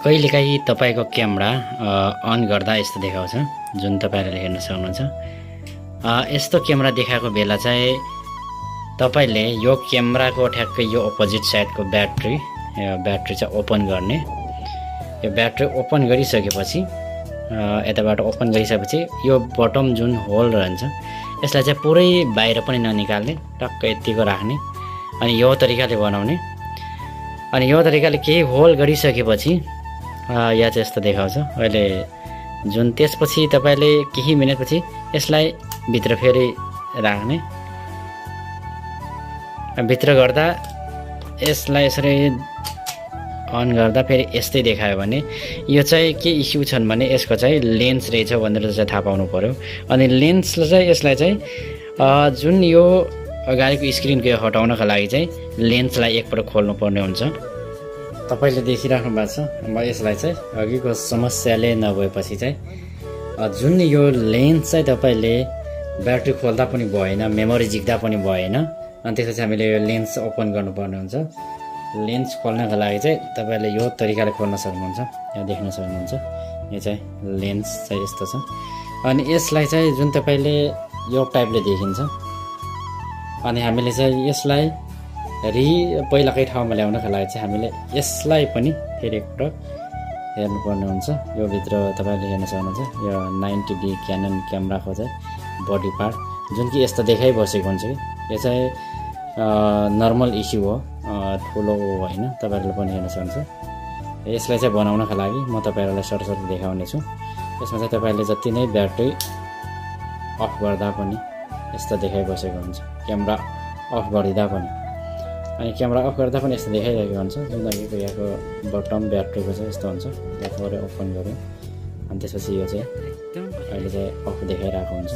कहिलेकाहीँ तपाईको camera on गर्दा यस्तो देखाउँछ, जुन तपाईहरुले हेर्न सक्नुहुन्छ। यस्तो क्यामेरा देखाएको बेला चाहिँ तपाईले यो क्यामेराको ठ्याक्कै यो अपोजिट साइडको ब्याट्री चाहिँ ओपन गर्ने। यो ब्याट्री ओपन गरिसकेपछि यताबाट ओपन गरिसकेपछि यो बटम जुन होल रहन्छ यसलाई चाहिँ पुरै बाहिर पनि ननिकाल्ने, टक्क यतिको राख्ने अनि यो तरिकाले बनाउने। अनि यो तरिकाले केही होल गरिसकेपछि या चाहिँ यस्तो देखाउँछ अहिले जुन। त्यसपछि तपाईले केही मिनेटपछि यसलाई भित्र फेरि राख्ने। भित्र गर्दा यसलाई यसरी अन गर्दा फेरि यस्तै देखायो भने यो चाहिँ के इस्यु छन् भने यसको चाहिँ लेन्स रहेछ भनेर चाहिँ थाहा पाउनु पर्यो। अनि लेन्सले चाहिँ यसलाई चाहिँ जुन यो अगाडिको स्क्रिनको हटाउनका लागि चाहिँ लेन्सलाई एकपल्ट खोल्नु पर्ने हुन्छ। तपाईले देखिराख्नु भएको छ। म यसलाई चाहिँ अघिको समस्याले नभएपछि चाहिँ जुन यो लेन्स चाहिँ तपाईले ब्याट्री खोल्दा पनि भएन, मेमोरी झिक्दा पनि भएन। अनि त्यसपछि हामीले यो लेन्स ओपन गर्नुपर्ने हुन्छ। लेन्स खोल्नका लागि चाहिँ तपाईले यो तरिकाले खोल्न सक्नुहुन्छ। यहाँ देख्न सक्नुहुन्छ यो चाहिँ लेन्स चाहिँ यस्तो छ। अनि यसलाई चाहिँ जुन तपाईले यो टाइपले देखिन्छ। अनि हामीले चाहिँ यसलाई पहिलाकै ठाउँमा ल्याउनका लागि चाहिँ हामीले यसलाई पनि फेरि एकपटक हेर्नुपर्ने हुन्छ। यो भित्र तपाईले हेर्न सक्नुहुन्छ यो 90D क्यानन क्यामेराको चाहिँ बडी पार्ट जुन कि यस्तो देखाइबसेको हुन्छ कि यो चाहिँ नर्मल इस्यु हो, ठुलो होइन। तपाईहरुले पनि हेर्न सक्नुहुन्छ। यसलाई चाहिँ बनाउनका लागि म तपाईहरुलाई सरसर्ती देखाउने छु। यसमा चाहिँ तपाईले जति नै ब्याट्री अफ गर्दा पनि यस्तो देखाइबसेको हुन्छ, क्यामेरा अफ गरिदा पनि। अनि क्यामेरा अफ गर्दा पनि यस्तो देखाइरहेको हुन्छ। जुन अघिको यहाँको बटम ब्याट्रीको चाहिँ यस्तो हुन्छ। यहाँ थोरै ओपन गऱ्यो अनि त्यसपछि यो चाहिँ अहिले चाहिँ अफ देखाइरहेको हुन्छ।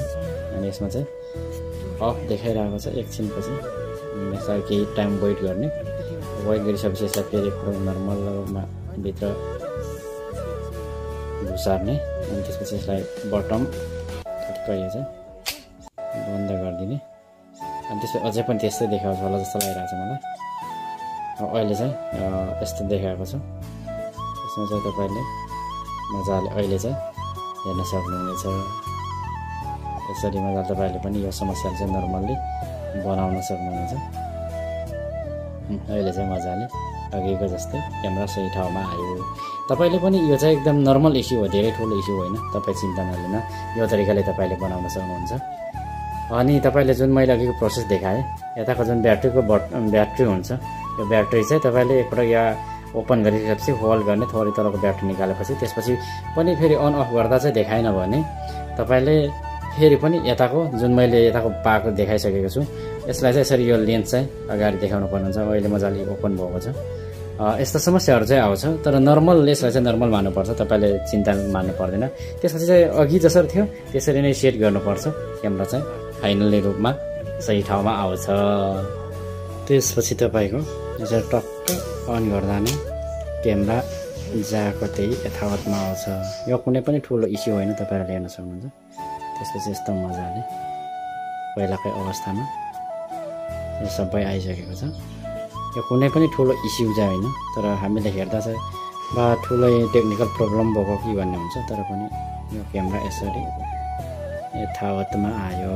अनि यसमा चाहिँ अफ देखाइरहेको छ। एकछिनपछि यसलाई केही टाइम वेट गर्ने। वेट गरिसकेपछि यसलाई फेरि एकपल्ट नर्मलमा भित्र घुसार्ने। अनि त्यसपछि यसलाई बटम ठक्क यो चाहिँ बन्द गरिदिने। अनि त्यसपछि अझै पनि त्यस्तै देखाउँछ होला जस्तो लागिरहेको छ मलाई। अहिले चाहिँ यस्तो देखाएको छ। यसमा चाहिँ तपाईले मजाले अहिले चाहिँ हेर्न सक्नुहुनेछ। यसरी मजाले तपाईले पनि यो समस्यालाई चाहिँ नर्मल्ली बनाउन सक्नुहुनेछ। अहिले चाहिँ मजाले अघिको जस्तै क्यामेरा सही ठाउँमा आयो। तपाईले पनि यो चाहिँ एकदम नर्मल इस्यु हो, धेरै ठुलो इस्यु होइन। तपाई चिन्ता नलिन, यो तरिकाले तपाईले बनाउन सक्नुहुन्छ। अनि तपाईले जुन मैले अघिको प्रोसेस देखाएँ, यताको जुन ब्याट्री हुन्छ यो ब्याट्री चाहिँ तपाईले एकपल्ट यहाँ ओपन गरिसकेपछि होल गर्ने, थोरै तलको ब्याट्री निकालेपछि त्यसपछि पनि फेरि अन अफ गर्दा चाहिँ देखाएन भने तपाईले फेरि पनि यताको जुन मैले यताको पाएको देखाइसकेको छु यसलाई चाहिँ यसरी यो लेन्स चाहिँ अगाडि देखाउनु पर्ने हुन्छ। अहिले मजाले ओपन भएको छ। यस्तो समस्याहरू चाहिँ आउँछ, तर नर्मल यसलाई चाहिँ नर्मल मान्नुपर्छ। तपाईले चिन्ता मान्नु पर्दैन। त्यसपछि चाहिँ अघि जसरी थियो त्यसरी नै सेट गर्नुपर्छ। क्यामेरा चाहिँ फाइनली रूपमा सही ठाउँमा आउँछ। त्यसपछि तपाईको यसरी टक्क अन गर्दा नै क्यामेरा जहाँको त्यही यथावतमा आउँछ। यो कुनै पनि ठुलो इस्यु होइन, तपाईहरुले हेर्न सक्नुहुन्छ। त्यसपछि यस्तो मजाले पहिलाकै अवस्थामा यो सबै आइसकेको छ। यो कुनै पनि ठुलो इस्यु चाहिँ होइन, तर हामीले हेर्दा चाहिँ बा ठुलै टेक्निकल प्रब्लम भएको कि भन्ने हुन्छ। तर पनि यो क्यामेरा यसरी यथावतमा आयो।